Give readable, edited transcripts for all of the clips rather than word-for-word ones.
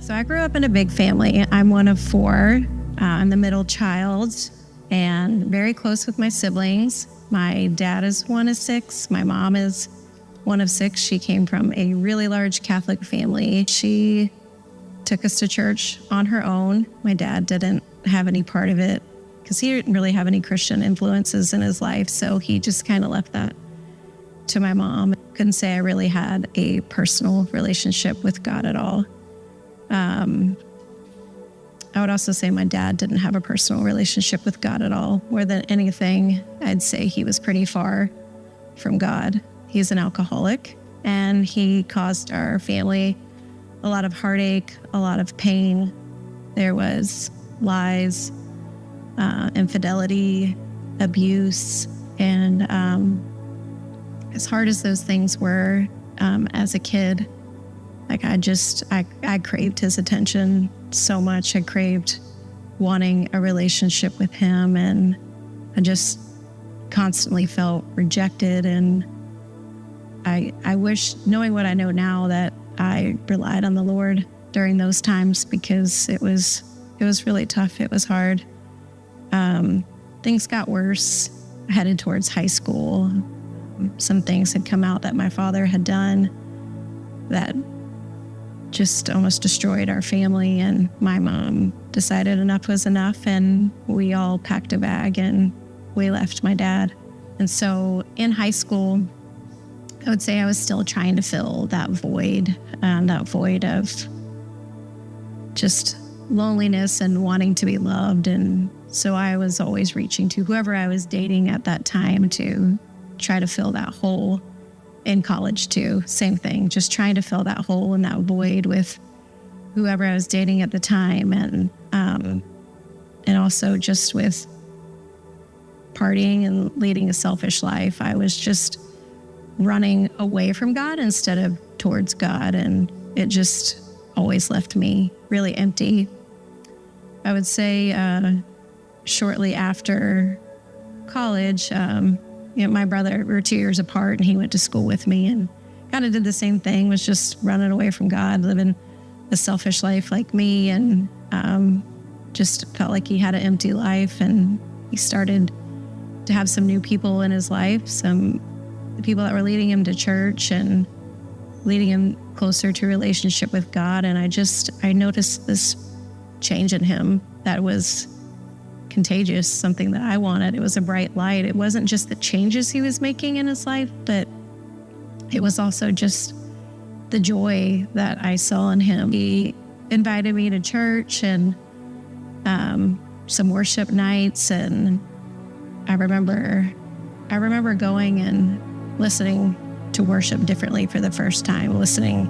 So I grew up in a big family. I'm one of four. I'm the middle child and very close with my siblings. My dad is one of six. My mom is one of six. She came from a really large Catholic family. She took us to church on her own. My dad didn't have any part of it because he didn't really have any Christian influences in his life. So he just kind of left that to my mom. Couldn't say I really had a personal relationship with God at all. I would also say my dad didn't have a personal relationship with God at all. More than anything, I'd say he was pretty far from God. He's an alcoholic, and he caused our family a lot of heartache, a lot of pain. There was lies, infidelity, abuse, and as hard as those things were, as a kid, like I craved his attention so much. I craved wanting a relationship with him, and I just constantly felt rejected. And I wish, knowing what I know now, that I relied on the Lord during those times, because it was really tough. It was hard. Things got worse. Headed towards high school. Some things had come out that my father had done that just almost destroyed our family, and my mom decided enough was enough, and we all packed a bag and we left my dad. And so in high school, I would say I was still trying to fill that void of just loneliness and wanting to be loved. And so I was always reaching to whoever I was dating at that time to try to fill that hole. In college too, same thing, just trying to fill that hole and that void with whoever I was dating at the time, and also just with partying and leading a selfish life. I was just running away from God instead of towards God, and it just always left me really empty. I would say shortly after college, my brother, we were 2 years apart, and he went to school with me and kind of did the same thing, was just running away from God, living a selfish life like me, and just felt like he had an empty life. And he started to have some new people in his life, some people that were leading him to church and leading him closer to a relationship with God. And I noticed this change in him that was contagious, something that I wanted. It was a bright light. It wasn't just the changes he was making in his life, but it was also just the joy that I saw in him. He invited me to church and some worship nights, and I remember going and listening to worship differently for the first time, listening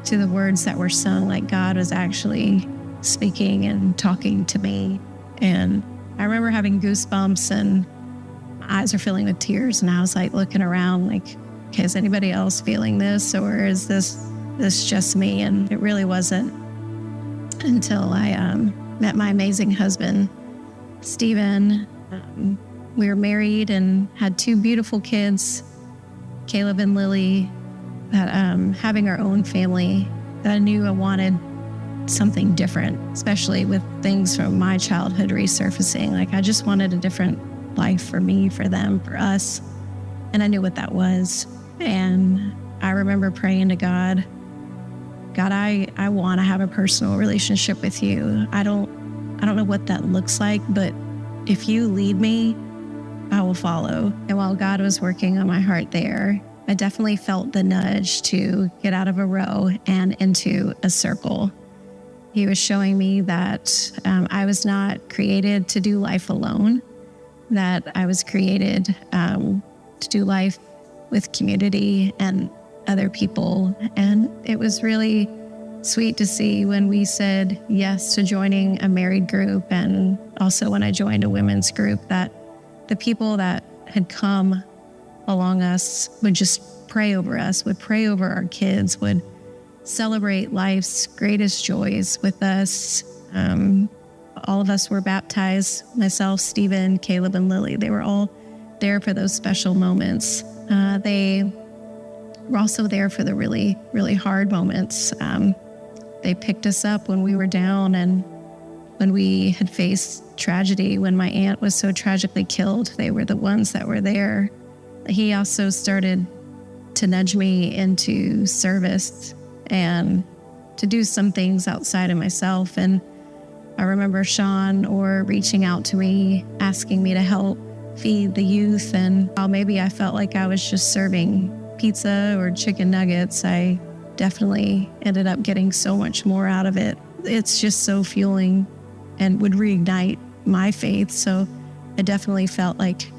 to the words that were sung, like God was actually speaking and talking to me. And I remember having goosebumps, and my eyes are filling with tears. And I was like looking around like, okay, is anybody else feeling this, or is this just me? And it really wasn't until I met my amazing husband, Stephen. We were married and had two beautiful kids, Caleb and Lily, that having our own family, that I knew I wanted something different, especially with things from my childhood resurfacing. Like I just wanted a different life for me, for them, for us. And I knew what that was. And I remember praying to God, I want to have a personal relationship with you. I don't know what that looks like, but if you lead me, I will follow. And while God was working on my heart there, I definitely felt the nudge to get out of a row and into a circle. He was showing me that I was not created to do life alone, that I was created to do life with community and other people. And it was really sweet to see when we said yes to joining a married group, and also when I joined a women's group, that the people that had come along us would just pray over us, would pray over our kids, would celebrate life's greatest joys with us. All of us were baptized, myself, Stephen, Caleb, and Lily. They were all there for those special moments. They were also there for the really, really hard moments. They picked us up when we were down, and when we had faced tragedy, when my aunt was so tragically killed, they were the ones that were there. He also started to nudge me into service and to do some things outside of myself. And I remember Sean reaching out to me, asking me to help feed the youth. And while maybe I felt like I was just serving pizza or chicken nuggets, I definitely ended up getting so much more out of it. It's just so fueling and would reignite my faith. So I definitely felt like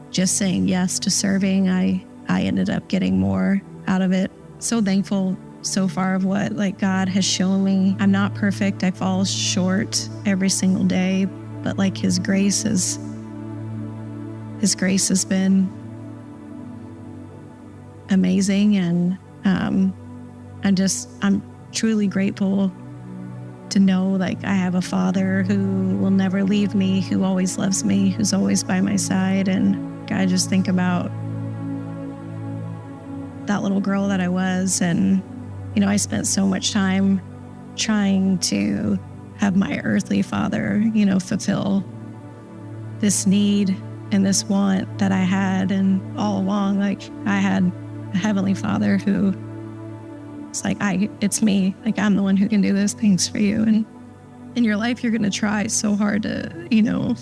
just saying yes to serving, I ended up getting more out of it. So thankful so far of what God has shown me. I'm not perfect. I fall short every single day, but His grace has been amazing. And I'm truly grateful to know I have a Father who will never leave me, who always loves me, who's always by my side. And I just think about that little girl that I was. And, I spent so much time trying to have my earthly father, fulfill this need and this want that I had. And all along, I had a heavenly Father who it's it's me. I'm the one who can do those things for you. And in your life, you're going to try so hard to,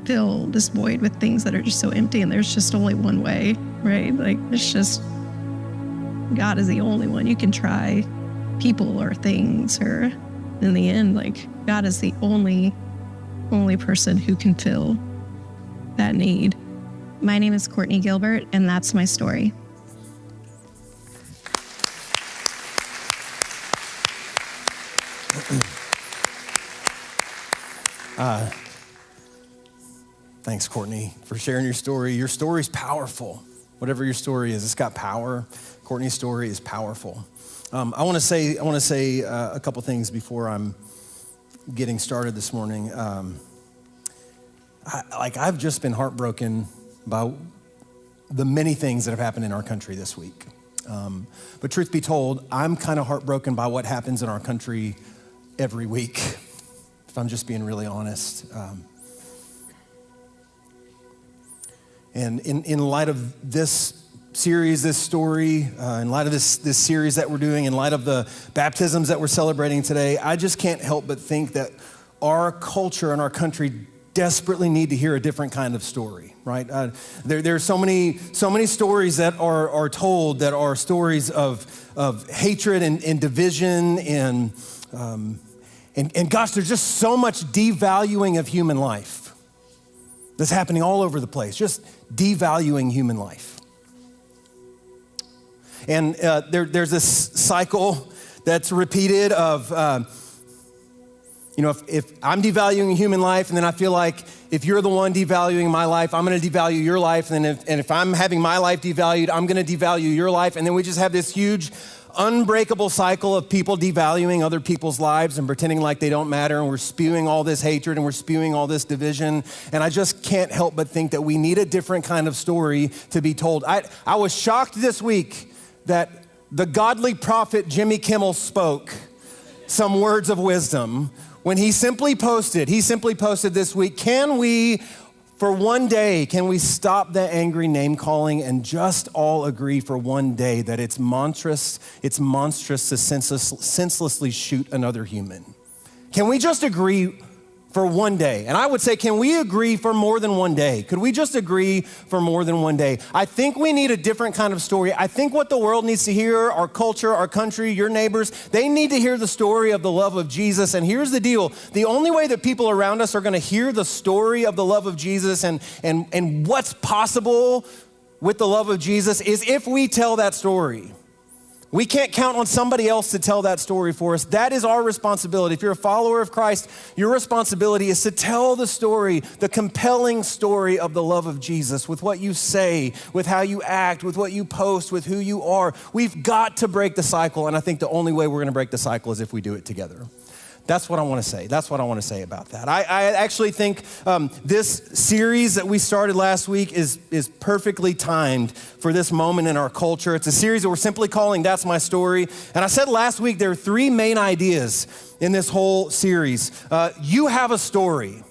fill this void with things that are just so empty. And there's just only one way, right? It's just, God is the only one. You can try people or things, or in the end, God is the only person who can fill that need. My name is Courtney Gilbert, and that's my story. Thanks, Courtney, for sharing your story. Your story's powerful. Whatever your story is, it's got power. Courtney's story is powerful. I want to say a couple things before I'm getting started this morning. I've just been heartbroken by the many things that have happened in our country this week. But truth be told, I'm kind of heartbroken by what happens in our country every week, if I'm just being really honest. And in light of this series, this story, in light of this series that we're doing, in light of the baptisms that we're celebrating today, I just can't help but think that our culture and our country desperately need to hear a different kind of story, right? There's so many stories that are told that are stories of hatred and division and gosh, there's just so much devaluing of human life that's happening all over the place, just devaluing human life. And there's this cycle that's repeated of, if I'm devaluing human life, and then I feel like if you're the one devaluing my life, I'm gonna devalue your life, and if I'm having my life devalued, I'm gonna devalue your life, and then we just have this huge unbreakable cycle of people devaluing other people's lives and pretending like they don't matter, and we're spewing all this hatred and we're spewing all this division. And I just can't help but think that we need a different kind of story to be told. I was shocked this week that the godly prophet Jimmy Kimmel spoke some words of wisdom when he simply posted this week, can we stop the angry name calling and just all agree for one day that it's monstrous to senselessly shoot another human? Can we just agree for one day? And I would say, can we agree for more than one day? Could we just agree for more than one day? I think we need a different kind of story. I think what the world needs to hear, our culture, our country, your neighbors, they need to hear the story of the love of Jesus. And here's the deal. The only way that people around us are going to hear the story of the love of Jesus and what's possible with the love of Jesus is if we tell that story. We can't count on somebody else to tell that story for us. That is our responsibility. If you're a follower of Christ, your responsibility is to tell the story, the compelling story of the love of Jesus with what you say, with how you act, with what you post, with who you are. We've got to break the cycle, and I think the only way we're going to break the cycle is if we do it together. That's what I want to say. That's what I want to say about that. I actually think this series that we started last week is perfectly timed for this moment in our culture. It's a series that we're simply calling That's My Story. And I said last week there are three main ideas in this whole series. You have a story.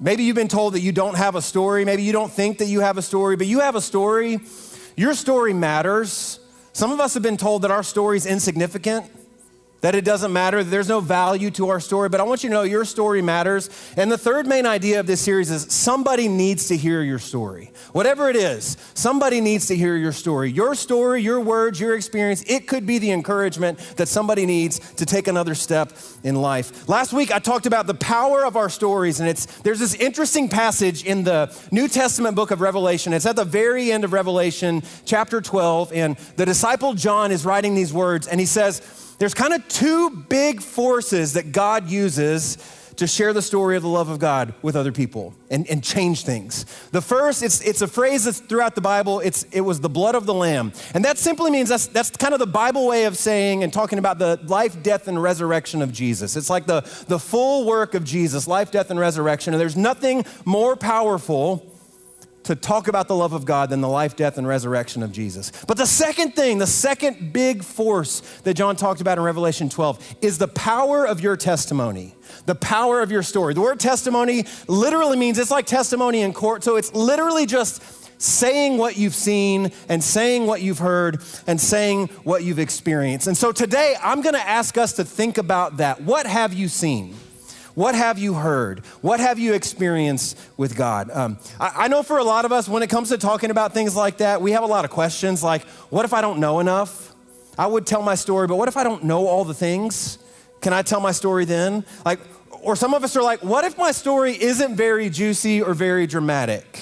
Maybe you've been told that you don't have a story. Maybe you don't think that you have a story, but you have a story. Your story matters. Some of us have been told that our story is insignificant, that it doesn't matter, that there's no value to our story, but I want you to know your story matters. And the third main idea of this series is somebody needs to hear your story. Whatever it is, somebody needs to hear your story. Your story, your words, your experience, it could be the encouragement that somebody needs to take another step in life. Last week, I talked about the power of our stories, and there's this interesting passage in the New Testament book of Revelation. It's at the very end of Revelation, chapter 12, and the disciple John is writing these words, and he says, there's kind of two big forces that God uses to share the story of the love of God with other people and change things. The first, it's a phrase that's throughout the Bible. It was the blood of the Lamb. And that simply means that's kind of the Bible way of saying and talking about the life, death, and resurrection of Jesus. It's like the full work of Jesus, life, death, and resurrection. And there's nothing more powerful to talk about the love of God than the life, death, and resurrection of Jesus. But the second thing, the second big force that John talked about in Revelation 12 is the power of your testimony, the power of your story. The word testimony literally means it's like testimony in court. So it's literally just saying what you've seen and saying what you've heard and saying what you've experienced. And so today I'm gonna ask us to think about that. What have you seen? What have you heard? What have you experienced with God? I know for a lot of us, when it comes to talking about things like that, we have a lot of questions like, what if I don't know enough? I would tell my story, but what if I don't know all the things? Can I tell my story then? Or some of us are like, what if my story isn't very juicy or very dramatic?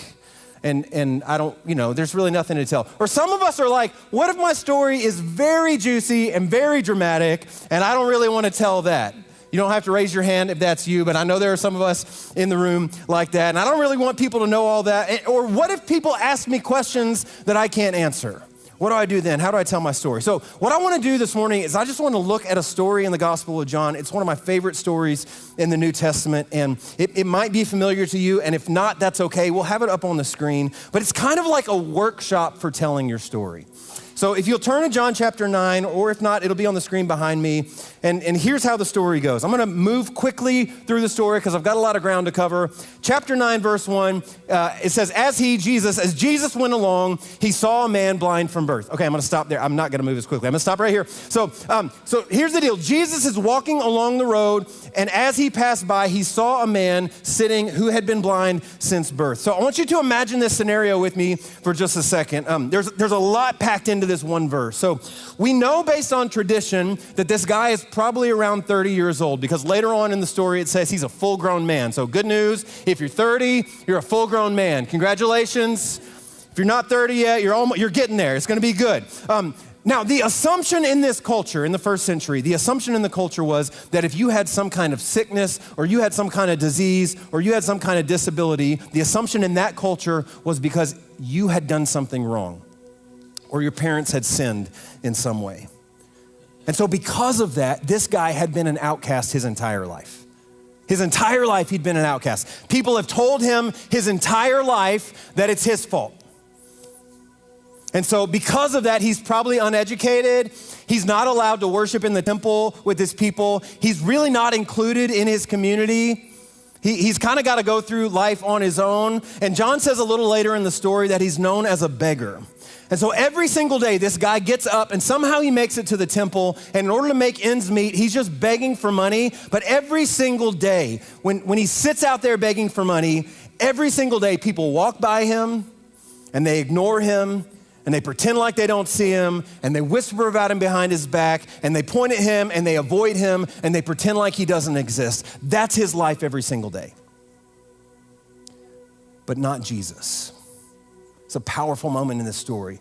And I don't, there's really nothing to tell. Or some of us are like, what if my story is very juicy and very dramatic and I don't really want to tell that? You don't have to raise your hand if that's you, but I know there are some of us in the room like that, and I don't really want people to know all that. Or what if people ask me questions that I can't answer? What do I do then? How do I tell my story? So what I want to do this morning is I just want to look at a story in the Gospel of John. It's one of my favorite stories in the New Testament, and it might be familiar to you, and if not, that's okay. We'll have it up on the screen, but it's kind of like a workshop for telling your story. So if you'll turn to John chapter 9, or if not, it'll be on the screen behind me. And here's how the story goes. I'm gonna move quickly through the story because I've got a lot of ground to cover. Chapter 9, verse 1, it says, as Jesus went along, he saw a man blind from birth. Okay, I'm gonna stop there. I'm not gonna move as quickly. I'm gonna stop right here. So here's the deal. Jesus is walking along the road, and as he passed by, he saw a man sitting who had been blind since birth. So I want you to imagine this scenario with me for just a second. There's a lot packed into this one verse. So we know based on tradition that this guy is probably around 30 years old because later on in the story it says he's a full-grown man. So good news, if you're 30, you're a full-grown man. Congratulations. If you're not 30 yet, you're getting there. It's gonna be good. Now, the assumption in this culture, in the first century, the assumption in the culture was that if you had some kind of sickness or you had some kind of disease or you had some kind of disability, the assumption in that culture was because you had done something wrong or your parents had sinned in some way. And so because of that, this guy had been an outcast his entire life. His entire life, he'd been an outcast. People have told him his entire life that it's his fault. And so because of that, he's probably uneducated. He's not allowed to worship in the temple with his people. He's really not included in his community. He's kind of got to go through life on his own. And John says a little later in the story that he's known as a beggar. And so every single day, this guy gets up and somehow he makes it to the temple. And in order to make ends meet, he's just begging for money. But every single day, when he sits out there begging for money, every single day people walk by him and they ignore him and they pretend like they don't see him and they whisper about him behind his back and they point at him and they avoid him and they pretend like he doesn't exist. That's his life every single day. But not Jesus. It's a powerful moment in this story.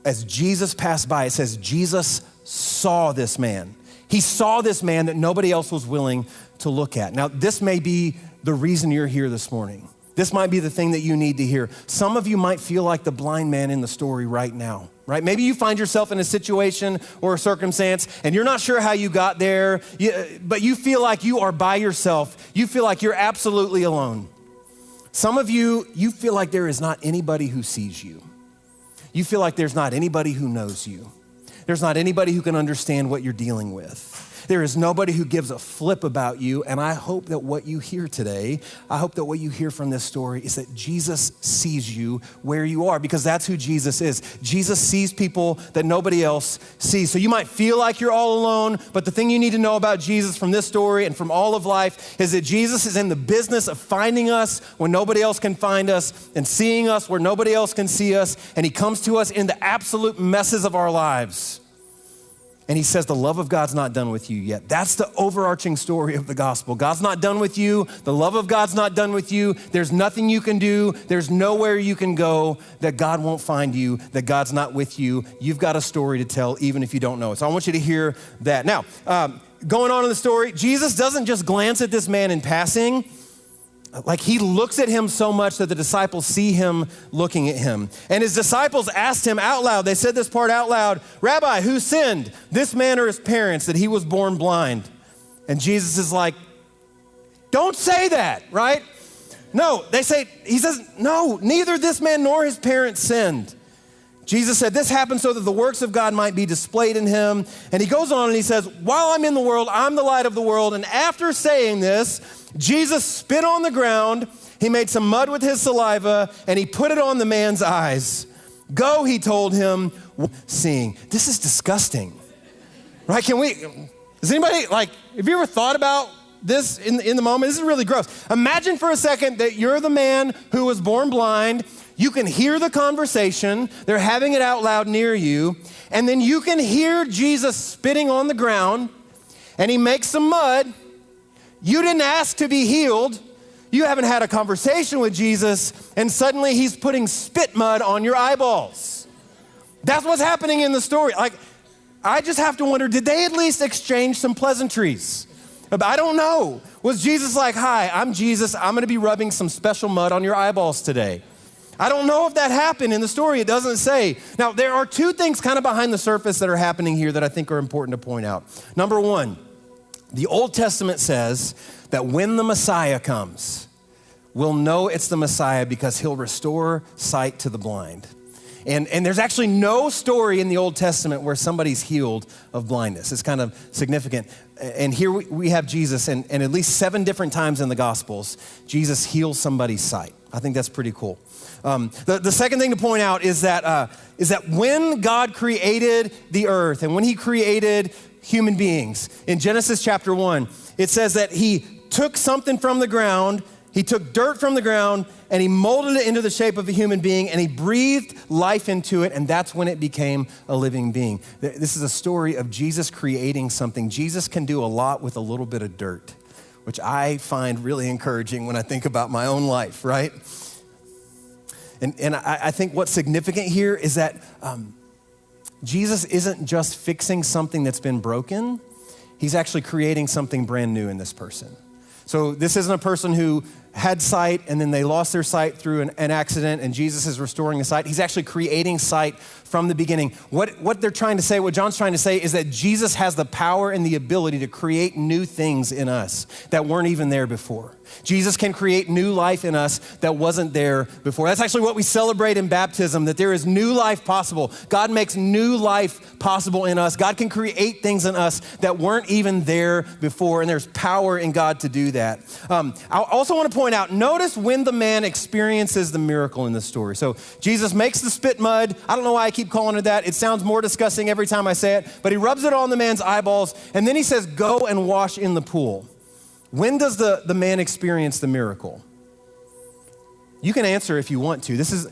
As Jesus passed by, it says Jesus saw this man. He saw this man that nobody else was willing to look at. Now, this may be the reason you're here this morning. This might be the thing that you need to hear. Some of you might feel like the blind man in the story right now. right? Maybe you find yourself in a situation or a circumstance and you're not sure how you got there, but you feel like you are by yourself. You feel like you're absolutely alone. Some of you feel like there is not anybody who sees you. You feel like there's not anybody who knows you. There's not anybody who can understand what you're dealing with. There is nobody who gives a flip about you, and I hope that what you hear today, I hope that what you hear from this story is that Jesus sees you where you are, because that's who Jesus is. Jesus sees people that nobody else sees. So you might feel like you're all alone, but the thing you need to know about Jesus from this story and from all of life is that Jesus is in the business of finding us when nobody else can find us and seeing us where nobody else can see us, and he comes to us in the absolute messes of our lives. And he says, the love of God's not done with you yet. That's the overarching story of the gospel. God's not done with you. The love of God's not done with you. There's nothing you can do. There's nowhere you can go that God won't find you, that God's not with you. You've got a story to tell, even if you don't know it. So I want you to hear that. Now, going on in the story, Jesus doesn't just glance at this man in passing. Like, he looks at him so much that the disciples see him looking at him. And his disciples asked him out loud, they said this part out loud, "Rabbi, who sinned, this man or his parents, that he was born blind?" And Jesus is like, don't say that, right? No, he says, no, neither this man nor his parents sinned. Jesus said, this happened so that the works of God might be displayed in him. And he goes on and he says, while I'm in the world, I'm the light of the world. And after saying this, Jesus spit on the ground. He made some mud with his saliva and he put it on the man's eyes. Go, he told him, seeing. This is disgusting, right? Does anybody, have you ever thought about this in the moment? This is really gross. Imagine for a second that you're the man who was born blind. You can hear the conversation. They're having it out loud near you. And then you can hear Jesus spitting on the ground and he makes some mud. You didn't ask to be healed. You haven't had a conversation with Jesus, and suddenly he's putting spit mud on your eyeballs. That's what's happening in the story. I just have to wonder, did they at least exchange some pleasantries? I don't know. Was Jesus like, hi, I'm Jesus. I'm gonna be rubbing some special mud on your eyeballs today? I don't know if that happened in the story. It doesn't say. Now, there are two things kind of behind the surface that are happening here that I think are important to point out. Number one, the Old Testament says that when the Messiah comes, we'll know it's the Messiah because he'll restore sight to the blind. And there's actually no story in the Old Testament where somebody's healed of blindness. It's kind of significant. And here we have Jesus, and at least 7 different times in the Gospels, Jesus heals somebody's sight. I think that's pretty cool. The second thing to point out is that when God created the earth and when he created human beings, in Genesis chapter 1, it says that he took something from the ground, he took dirt from the ground, and he molded it into the shape of a human being, and he breathed life into it, and that's when it became a living being. This is a story of Jesus creating something. Jesus can do a lot with a little bit of dirt, which I find really encouraging when I think about my own life, right? And I think what's significant here is that Jesus isn't just fixing something that's been broken. He's actually creating something brand new in this person. So this isn't a person who had sight and then they lost their sight through an accident and Jesus is restoring the sight. He's actually creating sight from the beginning. What they're trying to say, what John's trying to say is that Jesus has the power and the ability to create new things in us that weren't even there before. Jesus can create new life in us that wasn't there before. That's actually what we celebrate in baptism, that there is new life possible. God makes new life possible in us. God can create things in us that weren't even there before, and there's power in God to do that. I also want to point out, notice when the man experiences the miracle in this story. So Jesus makes the spit mud. I don't know why I keep calling it that. It sounds more disgusting every time I say it, but he rubs it on the man's eyeballs, and then he says, go and wash in the pool. When does the man experience the miracle? You can answer if you want to. This is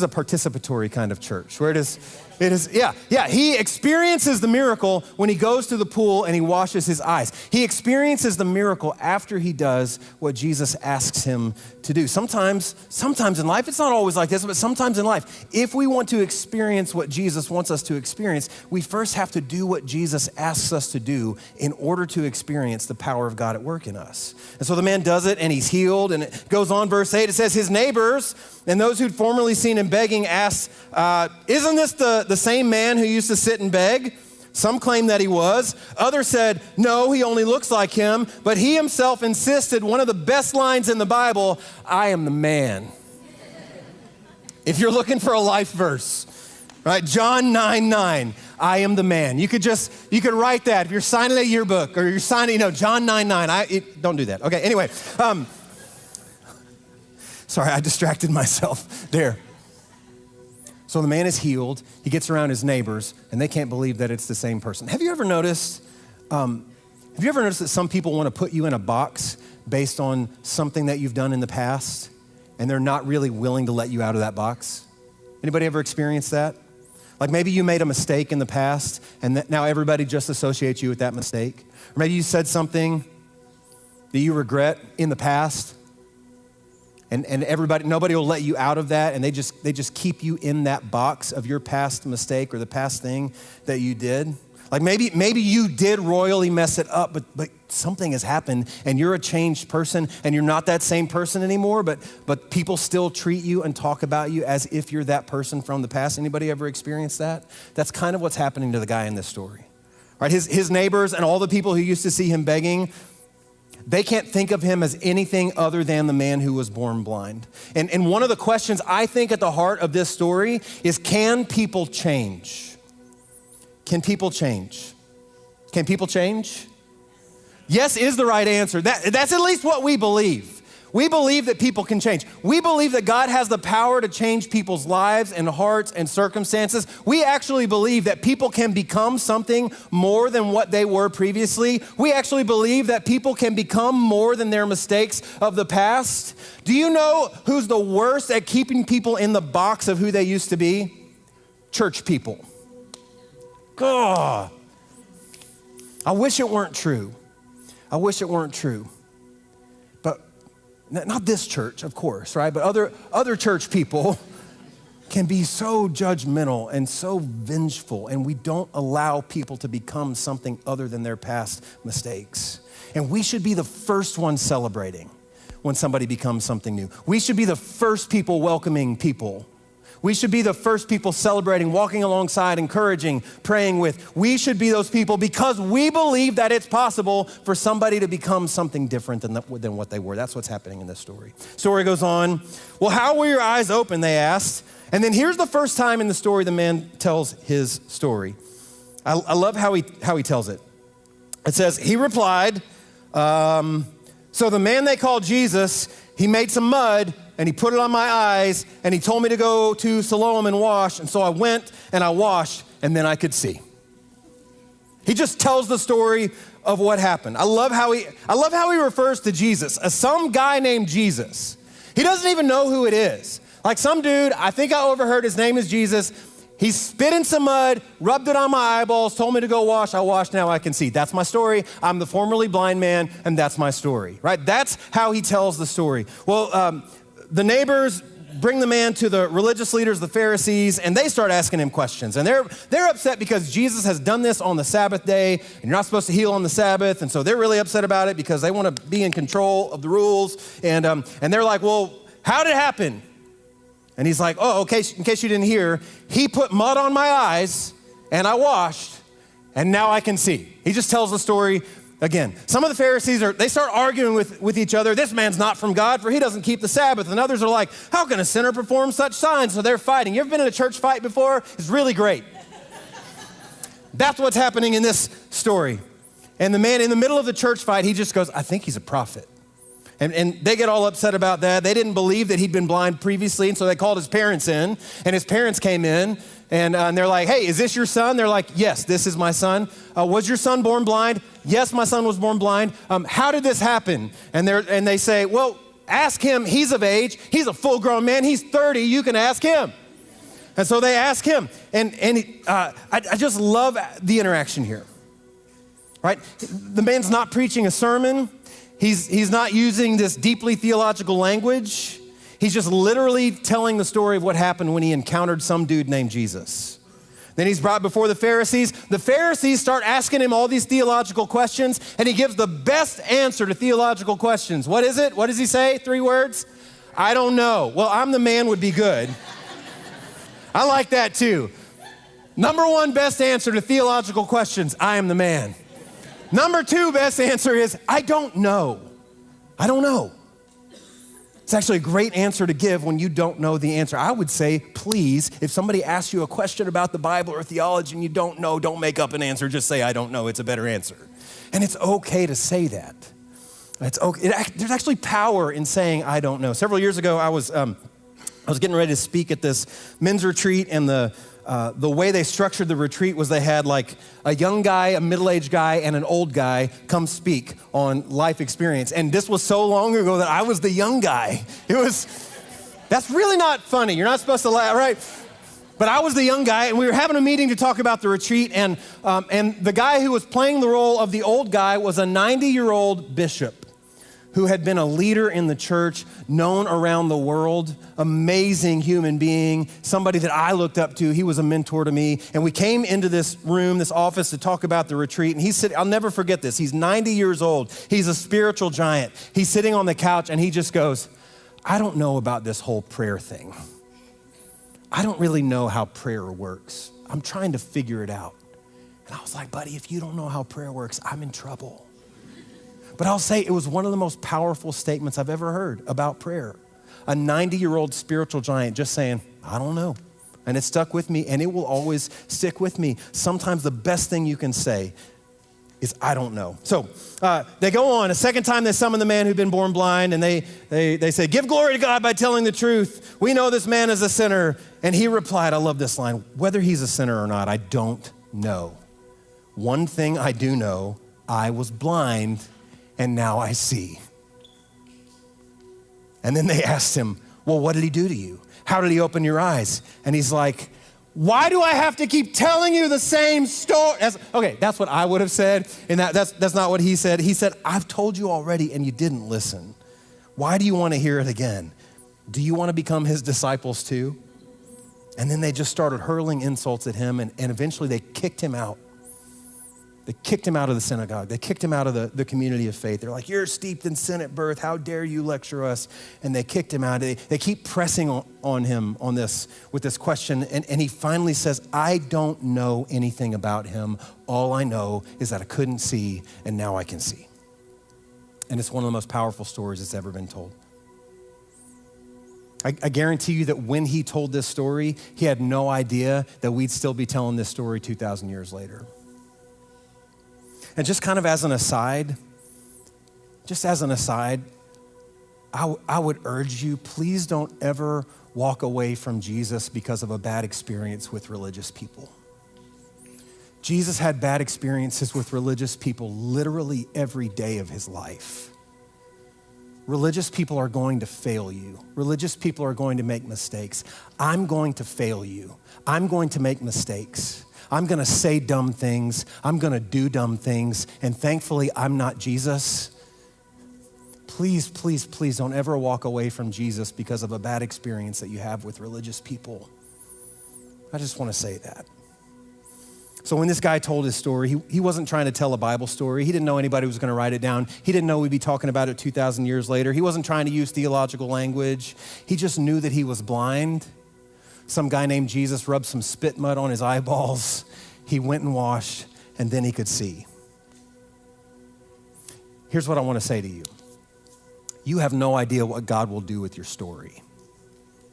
a participatory kind of church where he experiences the miracle when he goes to the pool and he washes his eyes. He experiences the miracle after he does what Jesus asks him to do. Sometimes in life, it's not always like this, but sometimes in life, if we want to experience what Jesus wants us to experience, we first have to do what Jesus asks us to do in order to experience the power of God at work in us. And so the man does it and he's healed, and it goes on, verse 8, it says his neighbors and those who'd formerly reportedly seen him begging asked, isn't this the same man who used to sit and beg? Some claim that he was. Others said, no, he only looks like him. But he himself insisted, one of the best lines in the Bible, I am the man. If you're looking for a life verse, right? John 9:9, I am the man. You could write that if you're signing a yearbook or you're signing, John 9:9. Don't do that. Okay, anyway. Sorry, I distracted myself there. So the man is healed. He gets around his neighbors, and they can't believe that it's the same person. Have you ever noticed that some people want to put you in a box based on something that you've done in the past, and they're not really willing to let you out of that box? Anybody ever experienced that? Like maybe you made a mistake in the past, and now everybody just associates you with that mistake. Or maybe you said something that you regret in the past, and nobody will let you out of that, and they just keep you in that box of your past mistake or the past thing that you did. Like maybe you did royally mess it up, but something has happened and you're a changed person and you're not that same person anymore, but people still treat you and talk about you as if you're that person from the past. Anybody ever experienced that? That's kind of what's happening to the guy in this story. Right? His neighbors and all the people who used to see him begging, they can't think of him as anything other than the man who was born blind. And one of the questions I think at the heart of this story is, can people change? Can people change? Can people change? Yes is the right answer. That's at least what we believe. We believe that people can change. We believe that God has the power to change people's lives and hearts and circumstances. We actually believe that people can become something more than what they were previously. We actually believe that people can become more than their mistakes of the past. Do you know who's the worst at keeping people in the box of who they used to be? Church people. God, I wish it weren't true. I wish it weren't true. But not this church, of course, right? But other church people can be so judgmental and so vengeful, and we don't allow people to become something other than their past mistakes. And we should be the first ones celebrating when somebody becomes something new. We should be the first people welcoming people. We should be the first people celebrating, walking alongside, encouraging, praying with. We should be those people because we believe that it's possible for somebody to become something different than what they were. That's what's happening in this story. Story goes on. Well, how were your eyes open, they asked. And then here's the first time in the story the man tells his story. I love how he tells it. It says, he replied, so the man they called Jesus, he made some mud and he put it on my eyes, and he told me to go to Siloam and wash, and so I went and I washed, and then I could see. He just tells the story of what happened. I love how he refers to Jesus as some guy named Jesus. He doesn't even know who it is. Like some dude, I think I overheard his name is Jesus. He spit in some mud, rubbed it on my eyeballs, told me to go wash. I washed, now I can see. That's my story. I'm the formerly blind man, and that's my story, right? That's how he tells the story. Well, the neighbors bring the man to the religious leaders, the Pharisees, and they start asking him questions. And they're upset because Jesus has done this on the Sabbath day, and you're not supposed to heal on the Sabbath. And so they're really upset about it because they want to be in control of the rules. And they're like, well, how did it happen? And he's like, oh, okay, in case you didn't hear, he put mud on my eyes, and I washed, and now I can see. He just tells the story again. Some of the Pharisees, they start arguing with each other. This man's not from God, for he doesn't keep the Sabbath. And others are like, how can a sinner perform such signs? So they're fighting. You ever been in a church fight before? It's really great. That's what's happening in this story. And the man in the middle of the church fight, he just goes, I think he's a prophet. And they get all upset about that. They didn't believe that he'd been blind previously, and so they called his parents in, and his parents came in, and they're like, hey, is this your son? They're like, yes, this is my son. Was your son born blind? Yes, my son was born blind. How did this happen? And they say, well, ask him. He's of age. He's a full-grown man. He's 30. You can ask him. And so they ask him, and I just love the interaction here, right? The man's not preaching a sermon. He's not using this deeply theological language. He's just literally telling the story of what happened when he encountered some dude named Jesus. Then he's brought before the Pharisees. The Pharisees start asking him all these theological questions, and he gives the best answer to theological questions. What is it? What does he say? 3 words? I don't know. Well, I'm the man would be good. I like that too. Number one best answer to theological questions, I am the man. Number two best answer is, I don't know. I don't know. It's actually a great answer to give when you don't know the answer. I would say, please, if somebody asks you a question about the Bible or theology and you don't know, don't make up an answer. Just say, I don't know. It's a better answer. And it's okay to say that. It's okay. There's actually power in saying, I don't know. Several years ago, I was getting ready to speak at this men's retreat, and the way they structured the retreat was they had like a young guy, a middle-aged guy, and an old guy come speak on life experience. And this was so long ago that I was the young guy. That's really not funny. You're not supposed to laugh, right? But I was the young guy, and we were having a meeting to talk about the retreat, and the guy who was playing the role of the old guy was a 90-year-old bishop who had been a leader in the church, known around the world, amazing human being, somebody that I looked up to. He was a mentor to me. And we came into this room, this office, to talk about the retreat. And he said, I'll never forget this. He's 90 years old. He's a spiritual giant. He's sitting on the couch and he just goes, I don't know about this whole prayer thing. I don't really know how prayer works. I'm trying to figure it out. And I was like, buddy, if you don't know how prayer works, I'm in trouble. But I'll say it was one of the most powerful statements I've ever heard about prayer. A 90-year-old spiritual giant just saying, I don't know. And it stuck with me, and it will always stick with me. Sometimes the best thing you can say is, I don't know. So they go on. A second time they summon the man who'd been born blind, and they say, give glory to God by telling the truth. We know this man is a sinner. And he replied, I love this line, whether he's a sinner or not, I don't know. One thing I do know, I was blind, and now I see. And then they asked him, well, what did he do to you? How did he open your eyes? And he's like, why do I have to keep telling you the same story? That's what I would have said, and that's not what he said. He said, I've told you already, and you didn't listen. Why do you want to hear it again? Do you want to become his disciples too? And then they just started hurling insults at him, and eventually they kicked him out. They kicked him out of the synagogue. They kicked him out of the community of faith. They're like, you're steeped in sin at birth. How dare you lecture us? And they kicked him out. They keep pressing on him with this question. And he finally says, I don't know anything about him. All I know is that I couldn't see, and now I can see. And it's one of the most powerful stories that's ever been told. I guarantee you that when he told this story, he had no idea that we'd still be telling this story 2,000 years later. And just kind of as an aside, I would urge you, please don't ever walk away from Jesus because of a bad experience with religious people. Jesus had bad experiences with religious people literally every day of his life. Religious people are going to fail you. Religious people are going to make mistakes. I'm going to fail you. I'm going to make mistakes. I'm gonna say dumb things. I'm gonna do dumb things. And thankfully, I'm not Jesus. Please, please, please don't ever walk away from Jesus because of a bad experience that you have with religious people. I just wanna say that. So when this guy told his story, he wasn't trying to tell a Bible story. He didn't know anybody was gonna write it down. He didn't know we'd be talking about it 2,000 years later. He wasn't trying to use theological language. He just knew that he was blind. Some guy named Jesus rubbed some spit mud on his eyeballs. He went and washed, and then he could see. Here's what I want to say to you. You have no idea what God will do with your story.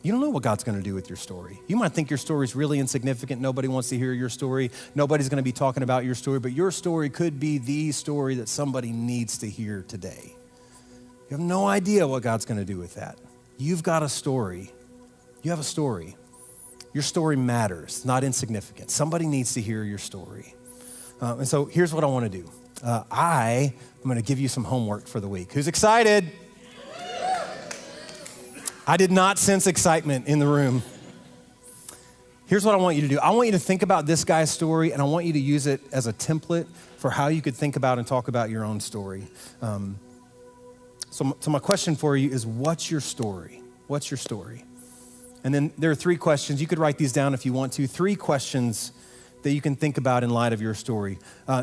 You don't know what God's going to do with your story. You might think your story is really insignificant. Nobody wants to hear your story. Nobody's going to be talking about your story, but your story could be the story that somebody needs to hear today. You have no idea what God's going to do with that. You've got a story. You have a story. Your story matters, not insignificant. Somebody needs to hear your story. And so here's what I want to do. I'm going to give you some homework for the week. Who's excited? I did not sense excitement in the room. Here's what I want you to do. I want you to think about this guy's story, and I want you to use it as a template for how you could think about and talk about your own story. So my question for you is, what's your story? What's your story? And then there are 3 questions. You could write these down if you want to. 3 questions that you can think about in light of your story.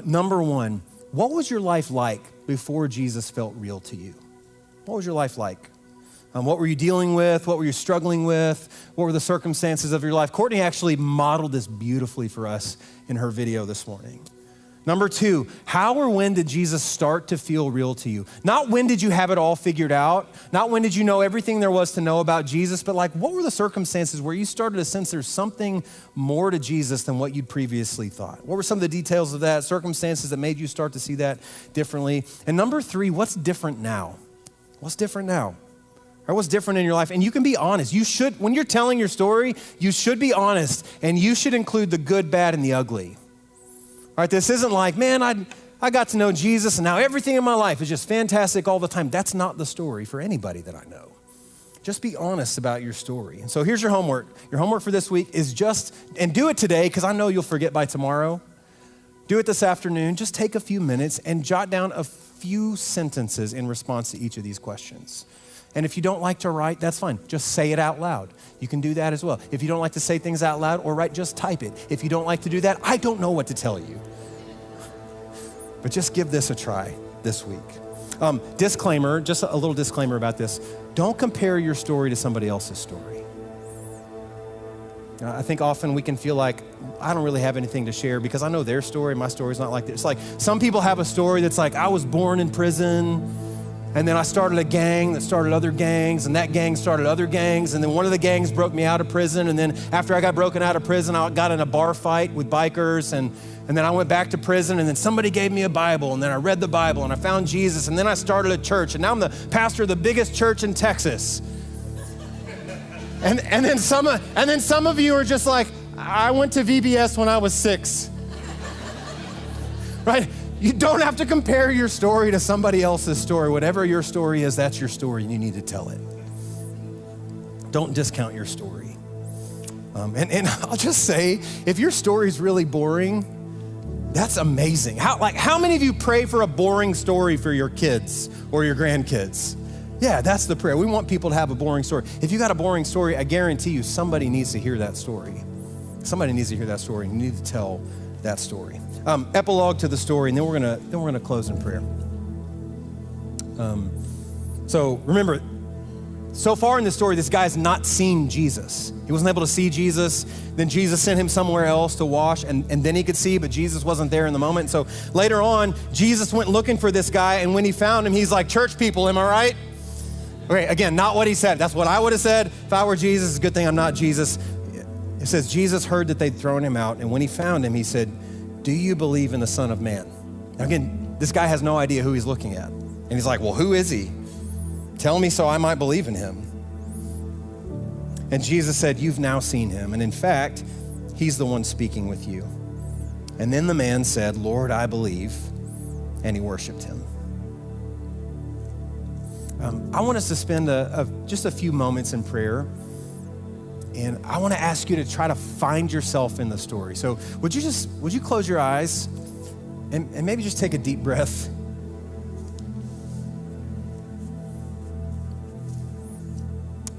Number 1, what was your life like before Jesus felt real to you? What was your life like? What were you dealing with? What were you struggling with? What were the circumstances of your life? Courtney actually modeled this beautifully for us in her video this morning. Number 2, how or when did Jesus start to feel real to you? Not when did you have it all figured out, not when did you know everything there was to know about Jesus, but like what were the circumstances where you started to sense there's something more to Jesus than what you'd previously thought? What were some of the details of that, circumstances that made you start to see that differently? And number 3, what's different now? What's different now? Or what's different in your life? And you can be honest. You should, when you're telling your story, you should be honest and you should include the good, bad, and the ugly. All right, this isn't like, man, I got to know Jesus and now everything in my life is just fantastic all the time. That's not the story for anybody that I know. Just be honest about your story. And so here's your homework. Your homework for this week is and do it today because I know you'll forget by tomorrow. Do it this afternoon. Just take a few minutes and jot down a few sentences in response to each of these questions. And if you don't like to write, that's fine. Just say it out loud. You can do that as well. If you don't like to say things out loud or write, just type it. If you don't like to do that, I don't know what to tell you. But just give this a try this week. Disclaimer, just a little disclaimer about this. Don't compare your story to somebody else's story. I think often we can feel like, I don't really have anything to share because I know their story. My story's not like this. It's like some people have a story that's like, I was born in prison, and then I started a gang that started other gangs, and that gang started other gangs, and then one of the gangs broke me out of prison, and then after I got broken out of prison, I got in a bar fight with bikers, and then I went back to prison, and then somebody gave me a Bible, and then I read the Bible, and I found Jesus, and then I started a church, and now I'm the pastor of the biggest church in Texas. And then some of you are just like, I went to VBS when I was 6. Right? You don't have to compare your story to somebody else's story. Whatever your story is, that's your story, and you need to tell it. Don't discount your story. And I'll just say, if your story is really boring, that's amazing. How many of you pray for a boring story for your kids or your grandkids? Yeah, that's the prayer. We want people to have a boring story. If you got a boring story, I guarantee you somebody needs to hear that story. Somebody needs to hear that story. You need to tell that story. Epilogue to the story, and then we're gonna close in prayer. So remember, so far in the story, this guy's not seen Jesus. He wasn't able to see Jesus. Then Jesus sent him somewhere else to wash, and then he could see, but Jesus wasn't there in the moment. So later on, Jesus went looking for this guy, and when he found him, he's like, church people, am I right? Okay, again, not what he said. That's what I would have said if I were Jesus. It's a good thing I'm not Jesus. It says Jesus heard that they'd thrown him out, and when he found him, he said, do you believe in the Son of Man? Now again, this guy has no idea who he's looking at. And he's like, well, who is he? Tell me so I might believe in him. And Jesus said, you've now seen him. And in fact, he's the one speaking with you. And then the man said, Lord, I believe. And he worshiped him. I want us to spend just a few moments in prayer. And I want to ask you to try to find yourself in the story. So would you close your eyes and maybe just take a deep breath?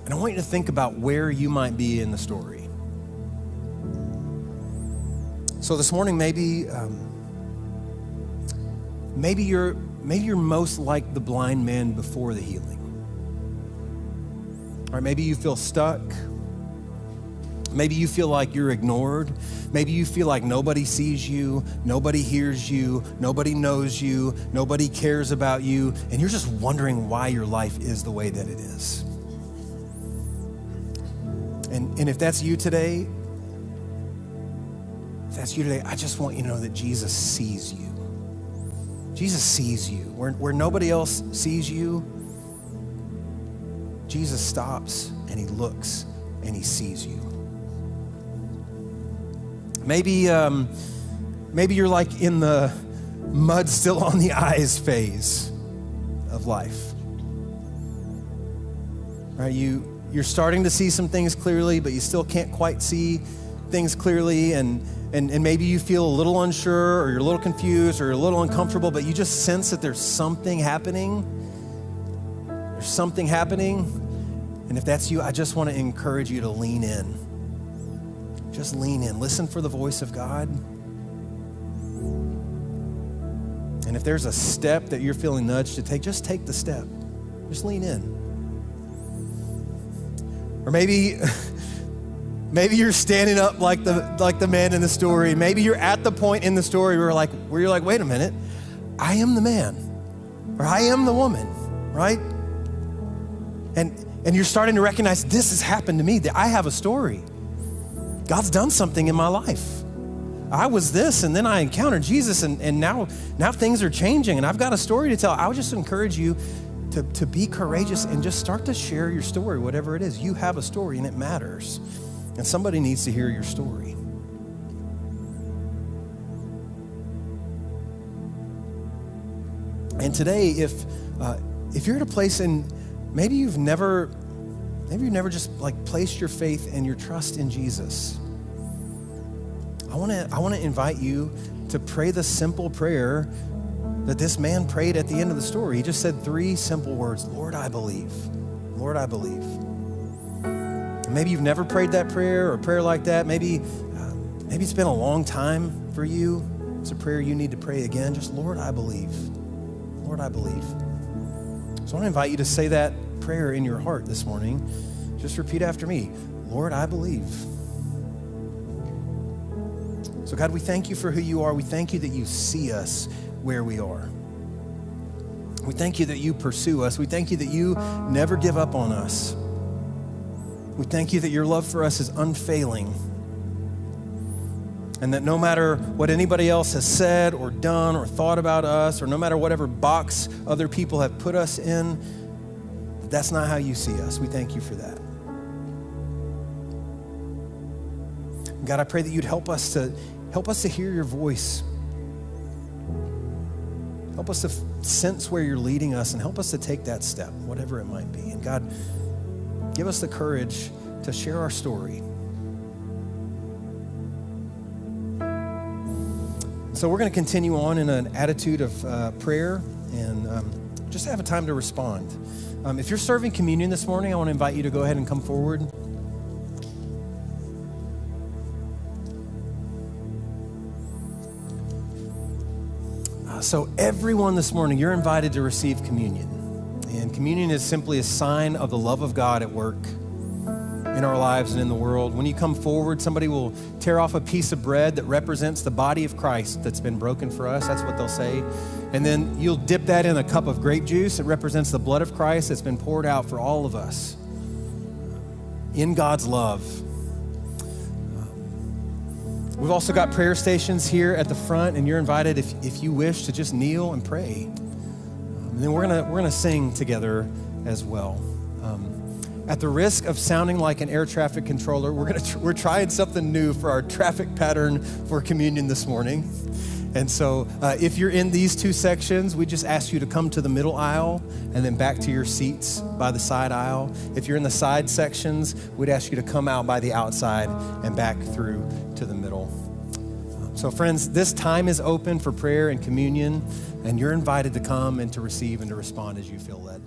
And I want you to think about where you might be in the story. So this morning, maybe you're most like the blind man before the healing. Or maybe you feel stuck. Maybe you feel like you're ignored. Maybe you feel like nobody sees you, nobody hears you, nobody knows you, nobody cares about you, and you're just wondering why your life is the way that it is. And if that's you today, I just want you to know that Jesus sees you. Jesus sees you. Where nobody else sees you, Jesus stops and he looks and he sees you. Maybe you're like in the mud still on the eyes phase of life. Right? You're starting to see some things clearly, but you still can't quite see things clearly, and maybe you feel a little unsure, or you're a little confused, or you're a little uncomfortable, but you just sense that there's something happening. There's something happening. And if that's you, I just want to encourage you to lean in. Just lean in. Listen for the voice of God. And if there's a step that you're feeling nudged to take, just take the step. Just lean in. Or maybe you're standing up like the man in the story. Maybe you're at the point in the story where you're like, wait a minute, I am the man, or I am the woman, right? And you're starting to recognize this has happened to me, that I have a story. God's done something in my life. I was this, and then I encountered Jesus, and now things are changing, and I've got a story to tell. I would just encourage you to be courageous and just start to share your story, whatever it is. You have a story, and it matters, and somebody needs to hear your story. And today, if you're at a place and maybe you've never just like placed your faith and your trust in Jesus, I want to invite you to pray the simple prayer that this man prayed at the end of the story. He just said 3 simple words: Lord, I believe. Lord, I believe. And maybe you've never prayed that prayer or a prayer like that. Maybe it's been a long time for you. It's a prayer you need to pray again. Just, Lord, I believe. Lord, I believe. So I want to invite you to say that prayer in your heart this morning. Just repeat after me. Lord, I believe. So God, we thank you for who you are. We thank you that you see us where we are. We thank you that you pursue us. We thank you that you never give up on us. We thank you that your love for us is unfailing, and that no matter what anybody else has said or done or thought about us, or no matter whatever box other people have put us in, that's not how you see us. We thank you for that. God, I pray that you'd help us to hear your voice. Help us to sense where you're leading us, and help us to take that step, whatever it might be. And God, give us the courage to share our story. So we're going to continue on in an attitude of prayer and just have a time to respond. If you're serving communion this morning, I want to invite you to go ahead and come forward. So everyone this morning, you're invited to receive communion. And communion is simply a sign of the love of God at work in our lives and in the world. When you come forward, somebody will tear off a piece of bread that represents the body of Christ that's been broken for us. That's what they'll say. And then you'll dip that in a cup of grape juice. It represents the blood of Christ that's been poured out for all of us in God's love. We've also got prayer stations here at the front, and you're invited, if you wish, to just kneel and pray. And then we're gonna sing together as well. At the risk of sounding like an air traffic controller, we're trying something new for our traffic pattern for communion this morning. And so if you're in these 2 sections, we just ask you to come to the middle aisle and then back to your seats by the side aisle. If you're in the side sections, we'd ask you to come out by the outside and back through to the middle. So friends, this time is open for prayer and communion, and you're invited to come and to receive and to respond as you feel led.